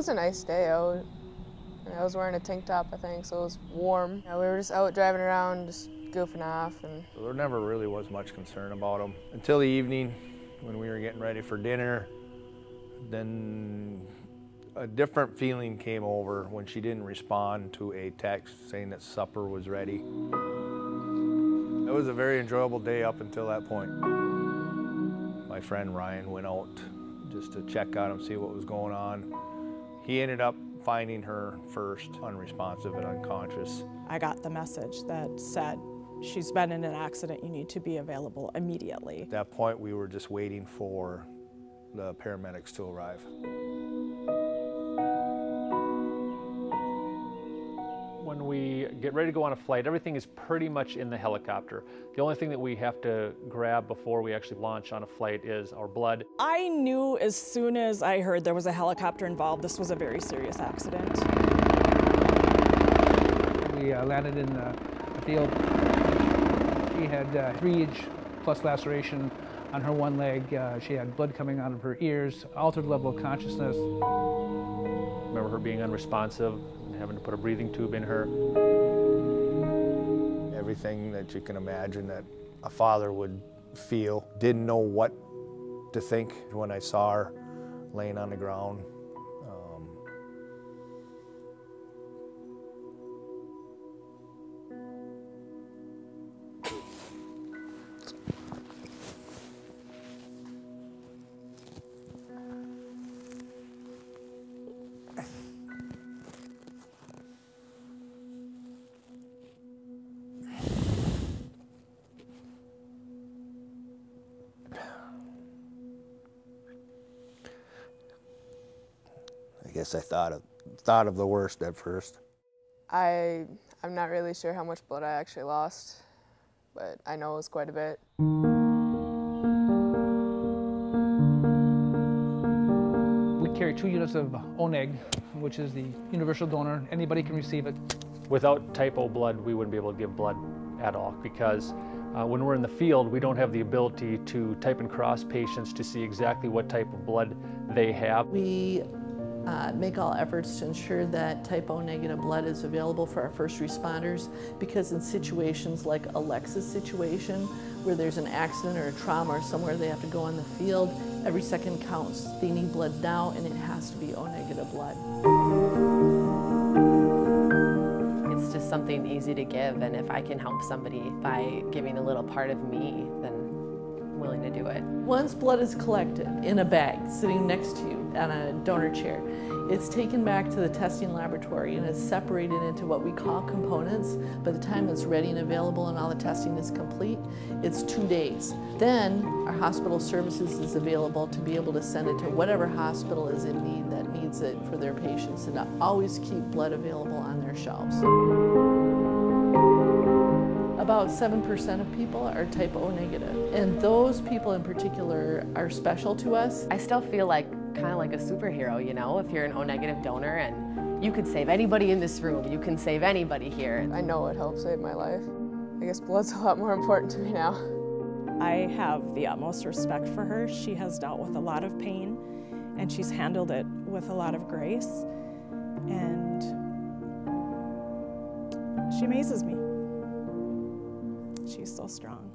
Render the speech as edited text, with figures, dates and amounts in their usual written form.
was a nice day out. I was wearing a tank top, I think, so it was warm. We were just out driving around, just goofing off. And there never really was much concern about him until the evening when we were getting ready for dinner. Then a different feeling came over when she didn't respond to a text saying that supper was ready. It was a very enjoyable day up until that point. My friend Ryan went out just to check on him, see what was going on. He ended up finding her first, unresponsive and unconscious. I got the message that said, she's been in an accident, you need to be available immediately. At that point, we were just waiting for the paramedics to arrive. When we get ready to go on a flight, everything is pretty much in the helicopter. The only thing that we have to grab before we actually launch on a flight is our blood. I knew as soon as I heard there was a helicopter involved, this was a very serious accident. We landed in the field. She had 3-inch plus laceration on her one leg. She had blood coming out of her ears, altered level of consciousness. Remember her being unresponsive, having to put a breathing tube in her. Everything that you can imagine that a father would feel. Didn't know what to think when I saw her laying on the ground. I guess I thought of the worst at first. I'm not really sure how much blood I actually lost, but I know it was quite a bit. We carry 2 units of O-neg, which is the universal donor. Anybody can receive it. Without type O blood, we wouldn't be able to give blood at all because when we're in the field, we don't have the ability to type and cross patients to see exactly what type of blood they have. We make all efforts to ensure that type O negative blood is available for our first responders, because in situations like Alexa's situation, where there's an accident or a trauma or somewhere they have to go on the field, every second counts. They need blood now, and it has to be O negative blood. It's just something easy to give, and if I can help somebody by giving a little part of me, then I'm willing to do it. Once blood is collected in a bag sitting next to you on a donor chair, it's taken back to the testing laboratory and is separated into what we call components. By the time it's ready and available and all the testing is complete, it's 2 days. Then our hospital services is available to be able to send it to whatever hospital is in need that needs it for their patients, and to always keep blood available on their shelves. About 7% of people are type O negative, and those people in particular are special to us. I still feel like kind of like a superhero, you know, if you're an O negative donor and you could save anybody in this room, you can save anybody here. I know it helped save my life. I guess blood's a lot more important to me now. I have the utmost respect for her. She has dealt with a lot of pain, and she's handled it with a lot of grace, and she amazes me. She's so strong.